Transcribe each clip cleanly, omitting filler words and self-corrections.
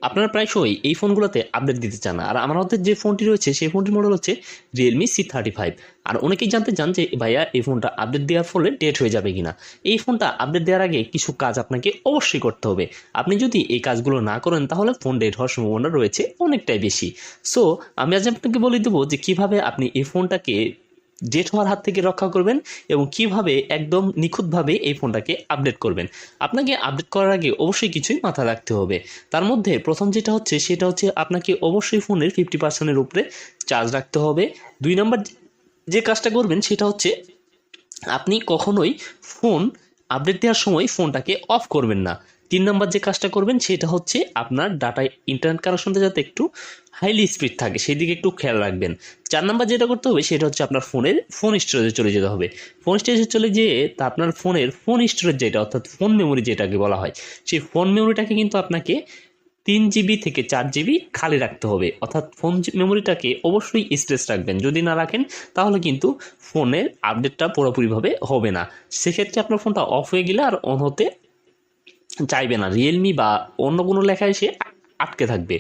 আপনারা প্রায়শই এই ফোনগুলোতে আপডেট দিতে চান না। আর আমার হাতে যে ফোনটি রয়েছে সেই ফোনটির মডেল হচ্ছে Realme C35। আর অনেকেই জানতে চান যে ভাইয়া এই ফোনটা আপডেট দেওয়ার ফলে ডেট হয়ে যাবে কিনা। এই ফোনটা আপডেট দেওয়ার আগে কিছু কাজ আপনাকে অবশ্যই করতে হবে। আপনি যদি এই কাজগুলো না করেন তাহলে ফোন ডেট হওয়ার সম্ভাবনা রয়েছে অনেকটাই বেশি। সো আমি আজ আপনাকে বলে দেবো যে কিভাবে আপনি এই ফোনটাকে ডেট হওয়ার হাত থেকে রক্ষা করবেন এবং কিভাবে একদম নিখুঁতভাবে এই ফোনটাকে আপডেট করবেন। আপনাকে আপডেট করার আগে অবশ্যই কিছুই মাথায় রাখতে হবে। তার মধ্যে প্রথম যেটা হচ্ছে সেটা হচ্ছে আপনাকে অবশ্যই ফোনের 50%-এর উপরে চার্জ রাখতে হবে। 2 নাম্বার যে কাজটা করবেন সেটা হচ্ছে আপনি কখনোই ফোন আপডেট দেওয়ার সময় ফোনটাকে অফ করবেন না। 3 নাম্বার যে কাজটা করবেন সেটা হচ্ছে আপনার ডাটা ইন্টারনেট কানেকশনটা যাতে একটু হাইলি স্পিড থাকে সেই দিকে একটু খেয়াল রাখবেন। 4 নাম্বার যেটা করতে হবে সেটা হচ্ছে আপনার ফোনের ফোন স্টোরেজে চলে যেতে হবে। ফোন স্টোরেজে চলে যেয়ে তা আপনার ফোনের ফোন স্টোরেজ যেটা অর্থাৎ ফোন মেমোরি যেটাকে বলা হয় সেই ফোন মেমোরিটাকে কিন্তু আপনাকে 3 জিবি থেকে 4 জিবি খালি রাখতে হবে। অর্থাৎ ফোন মেমোরিটাকে অবশ্যই স্পেস রাখবেন। যদি না রাখেন তাহলে কিন্তু ফোনের আপডেটটা পুরোপুরিভাবে হবে না। সেক্ষেত্রে আপনার ফোনটা অফ হয়ে গেলে আর অন হতে চাইবে না, রিয়েলমি বা অন্য কোনো লেখায় এসে আটকে থাকবে।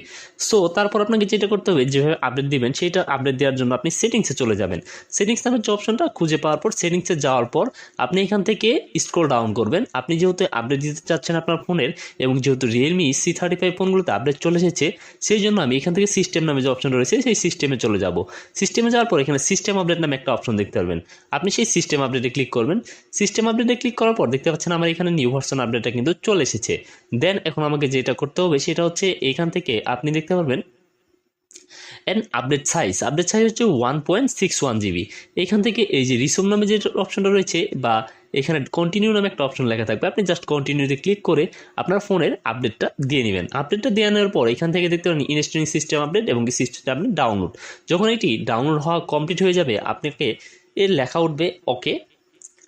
সো তারপর আপনাকে যেটা করতে হবে, যেভাবে আপডেট দিবেন সেইটা আপডেট দেওয়ার জন্য আপনি সেটিংসে চলে যাবেন। সেটিংস নামের যে অপশনটা খুঁজে পাওয়ার পর সেটিংসে যাওয়ার পর আপনি এখান থেকে স্ক্রল ডাউন করবেন। আপনি যেহেতু আপডেট দিতে চাচ্ছেন আপনার ফোনের এবং যেহেতু রিয়েলমি C35 ফোনগুলোতে আপডেট চলে এসেছে সেই জন্য আমি এখান থেকে সিস্টেম নামে যে অপশন রয়েছে সেই সিস্টেমে চলে যাব। সিস্টেমে যাওয়ার পর এখানে সিস্টেম আপডেট নামে একটা অপশন দেখতে পারবেন। আপনি সেই সিস্টেম আপডেটে ক্লিক করবেন। সিস্টেম আপডেটে ক্লিক করার পর দেখতে পাচ্ছেন আমার এখানে নিউ ভার্সন আপডেটটা কিন্তু চলে এসেছে। দেন এখন আমাকে যেটা করতে হবে সেটা হচ্ছে এখান থেকে আপনি দেখতে পারবেন এন্ড আপডেট সাইজ হচ্ছে 1.61 জিবি। এখান থেকে এই যে রিসুম নামে যে অপশনটা রয়েছে বা এখানে কন্টিনিউ নামে একটা অপশন লেখা থাকবে, আপনি জাস্ট কন্টিনিউতে ক্লিক করে আপনার ফোনের আপডেটটা দিয়ে নেবেন। আপডেটটা দিয়ে নেওয়ার পর এখান থেকে দেখতে পারেন ইনস্টলিং সিস্টেম আপডেট এবং সিস্টেম আপডেট ডাউনলোড। যখন এটি ডাউনলোড হওয়া কমপ্লিট হয়ে যাবে আপনাকে এর লেখা উঠবে ওকে।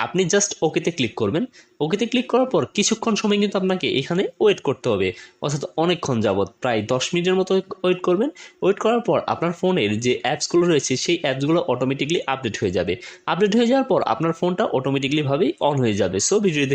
আপনি জাস্ট ওকেতে ক্লিক করবেন। ওকেতে ক্লিক করার পর কিছুক্ষণ সময় কিন্তু আপনাকে এখানে ওয়েট করতে হবে, অর্থাৎ অনেকক্ষণ যাবত প্রায় 10 মিনিটের মতো ওয়েট করবেন। ওয়েট করার পর আপনার ফোনের যে অ্যাপসগুলো রয়েছে সেই অ্যাপসগুলো অটোমেটিকলি আপডেট হয়ে যাবে। আপডেট হয়ে যাওয়ার পর আপনার ফোনটা অটোমেটিকলিভাবেই অন হয়ে যাবে। So video